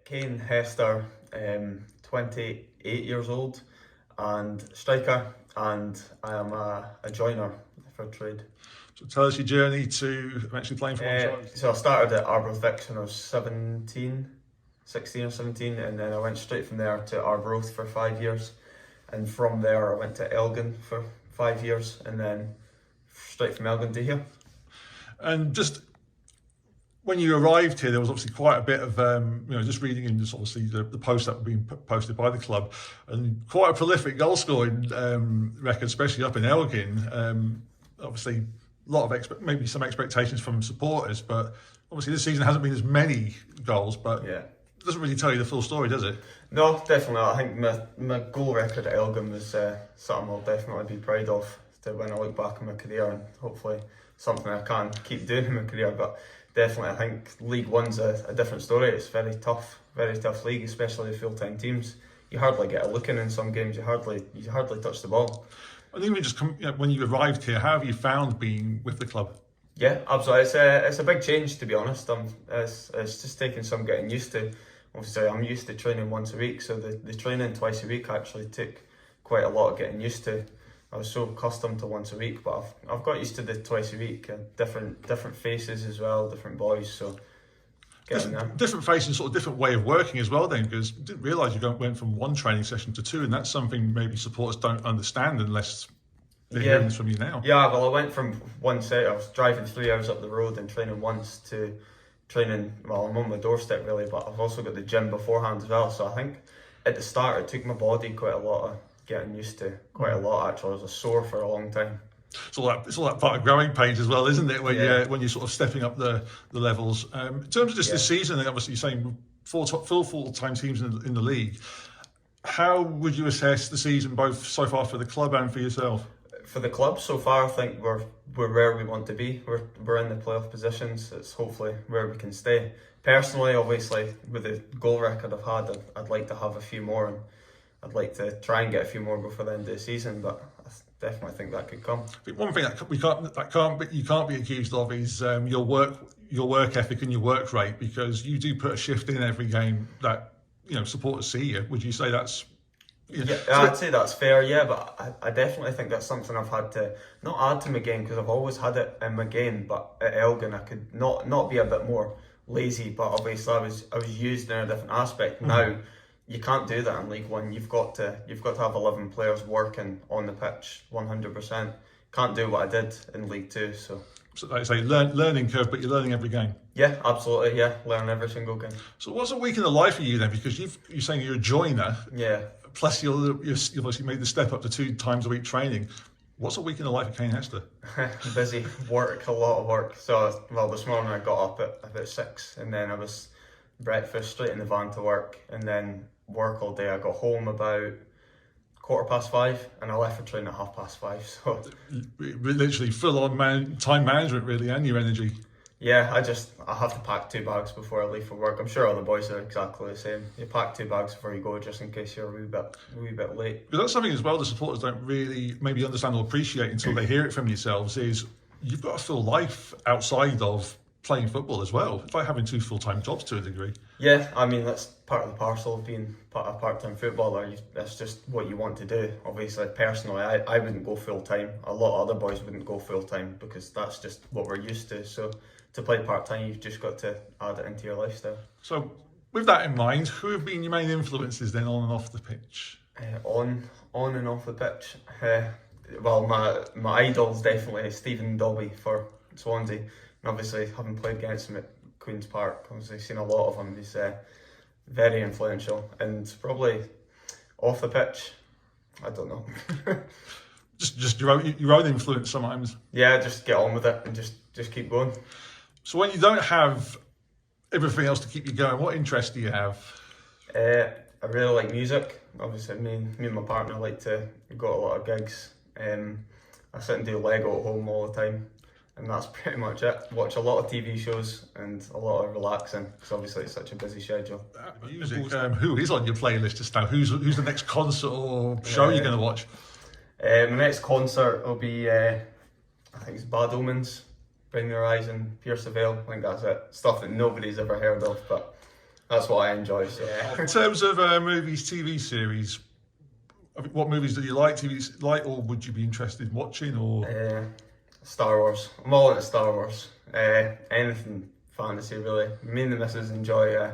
Kane, Hester, 28 years old, and striker, and I am a joiner for trade. So tell us your journey to eventually playing for one side. So I started at Arbroath Vics when I was 16 or 17, and then I went straight from there to Arbroath for 5 years, and from there I went to Elgin for 5 years, and then straight from Elgin to here. And just when you arrived here, there was obviously quite a bit of, just reading in just obviously the posts that were being posted by the club, and quite a prolific goal scoring record, especially up in Elgin. Obviously, a lot of maybe some expectations from supporters, but obviously this season hasn't been as many goals, but Yeah. it doesn't really tell you the full story, does it? No, definitely not. I think my goal record at Elgin was something I'll definitely be proud of when I look back on my career, and hopefully something I can keep doing in my career. But definitely, I think League One's a different story. It's very tough league, especially the full-time teams. You hardly get a look in some games. You hardly touch the ball. I think when you arrived here, how have you found being with the club? Yeah, absolutely. It's a big change, to be honest. It's just taking some getting used to. Obviously, I'm used to training once a week, so the training twice a week actually took quite a lot of getting used to. I was so accustomed to once a week, but I've got used to the twice a week, and different faces as well, different boys. So different faces, sort of different way of working as well. Then, because I didn't realise you went from one training session to two, and that's something maybe supporters don't understand unless they're hearing this from you now. Yeah, well, I went from one set. I was driving 3 hours up the road and training once to training. Well, I'm on my doorstep really, but I've also got the gym beforehand as well. So I think at the start it took my body quite a lot of getting used to. Quite a lot actually. I was sore for a long time. It's all that part of growing pains as well, isn't it? When you're sort of stepping up the levels. In terms of just this season, and obviously you're saying full-time teams in the league. How would you assess the season both so far for the club and for yourself? For the club so far, I think we're where we want to be. We're in the playoff positions. It's hopefully where we can stay. Personally, obviously, with the goal record I've had, I'd like to have a few more, and I'd like to try and get a few more before the end of the season. But I definitely think that could come. I think one thing you can't be accused of is your work ethic and your work rate, because you do put a shift in every game that supporters see you. Would you say that's? Yeah, I'd say that's fair, yeah, but I definitely think that's something I've had to not add to my game, because I've always had it in my game, but at Elgin I could not be a bit more lazy, but obviously I was used in a different aspect. Now you can't do that in League One. You've got to have 11 players working on the pitch 100%. Can't do what I did in League Two, so like I say, learning curve, but you're learning every game. Yeah, absolutely, yeah, learn every single game. So what's a week in the life for you then? Because you're saying you're a joiner. Yeah. Plus, you've obviously made the step up to 2 times a week training. What's a week in the life of Kane Hester? Busy, work, a lot of work. So, this morning I got up at about 6, and then I was breakfast, straight in the van to work, and then work all day. I got home about 5:15, and I left for training at 5:30. So, literally full on time management, really, and your energy. Yeah, I have to pack 2 bags before I leave for work. I'm sure other boys are exactly the same. You pack 2 bags before you go, just in case you're a wee bit late. But that's something as well the supporters don't really maybe understand or appreciate until they hear it from yourselves, is you've got a full life outside of playing football as well. It's like having 2 full-time jobs to a degree. Yeah, I mean, that's part of the parcel of being a part-time footballer. That's just what you want to do. Obviously, personally, I wouldn't go full-time. A lot of other boys wouldn't go full-time, because that's just what we're used to. So to play part-time, you've just got to add it into your lifestyle. So with that in mind, who have been your main influences then on and off the pitch? On and off the pitch? My idol's definitely Stephen Dobby for Swansea. And obviously, having played against him at Queen's Park, obviously seen a lot of him. He's very influential. And probably off the pitch, I don't know. just your own influence sometimes. Yeah, just get on with it and just keep going. So when you don't have everything else to keep you going, what interests do you have? I really like music. Obviously, me and my partner like to go to a lot of gigs. I sit and do Lego at home all the time, and that's pretty much it. Watch a lot of TV shows and a lot of relaxing, because obviously it's such a busy schedule. Music. Who is on your playlist just now? Who's the next concert or show you're going to watch? My next concert will be, I think it's Bad Omens, Bring the Horizon, Pierce the Veil. I think that's it. Stuff that nobody's ever heard of, but That's what I enjoy. So In terms of movies, TV series, what movies do you like? TV like, or would you be interested in watching? Or Star Wars. I'm all into Star Wars. Anything fantasy really. Me and the missus enjoy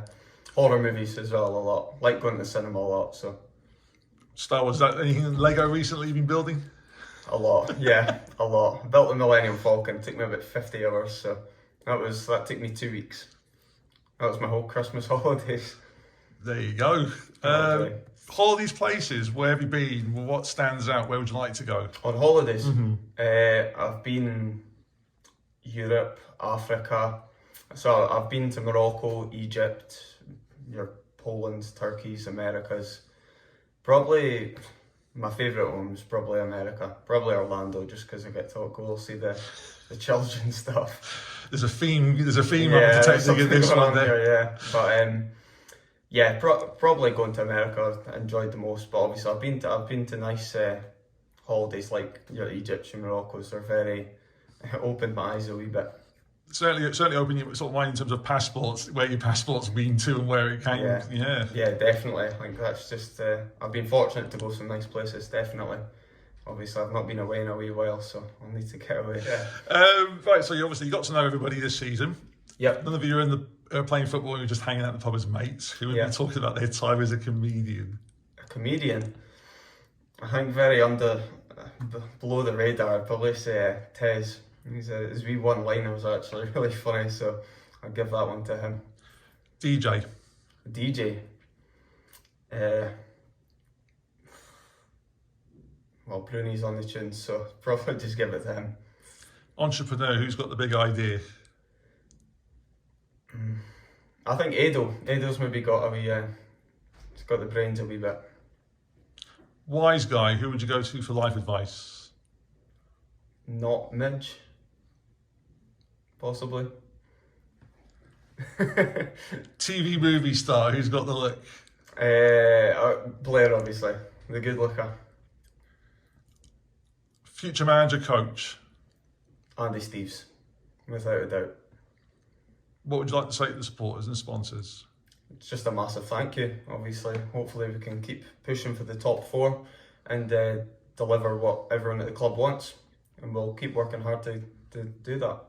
horror movies as well a lot. Like going to the cinema a lot. So Star Wars. Is that anything Lego recently you've been building? a lot, yeah, a lot. I built the Millennium Falcon. It took me about 50 hours. So that took me 2 weeks. That was my whole Christmas holidays. There you go. Okay. Holidays places, where have you been? What stands out? Where would you like to go? On holidays, I've been Europe, Africa. So I've been to Morocco, Egypt, your Poland, Turkey's, Americas. Probably my favourite one was probably America. Probably Orlando, just because I get to go see the children's stuff. There's a theme. There's a theme. Yeah, I'm detecting in this going one. on There. here, yeah. But probably going to America I enjoyed the most. But obviously I've been to nice holidays like your Egypt and Morocco's. They're very opened my eyes a wee bit. Certainly open your sort of mind in terms of passports, where your passport's been to and where it came. Yeah, definitely. I think that's just. I've been fortunate to go some nice places. Definitely. Obviously, I've not been away in a wee while, so I'll need to get away. Yeah. Right. So you obviously got to know everybody this season. Yep. None of you are in the playing football. You're just hanging out in the pub as mates. Who would be talking about their time as a comedian? A comedian. I think very below the radar. I'd probably say Tez. His wee one-liner was actually really funny, so I'll give that one to him. DJ. DJ. Well, Bruni's on the tune, so probably just give it to him. Entrepreneur, who's got the big idea? I think Ado. Ado's maybe got a wee. He's got the brains a wee bit. Wise guy, who would you go to for life advice? Not Midge. Possibly. TV movie star, who's got the look? Blair, obviously. The good looker. Future manager, coach? Andy Steves. Without a doubt. What would you like to say to the supporters and sponsors? It's just a massive thank you, obviously. Hopefully we can keep pushing for the top four and deliver what everyone at the club wants. And we'll keep working hard to do that.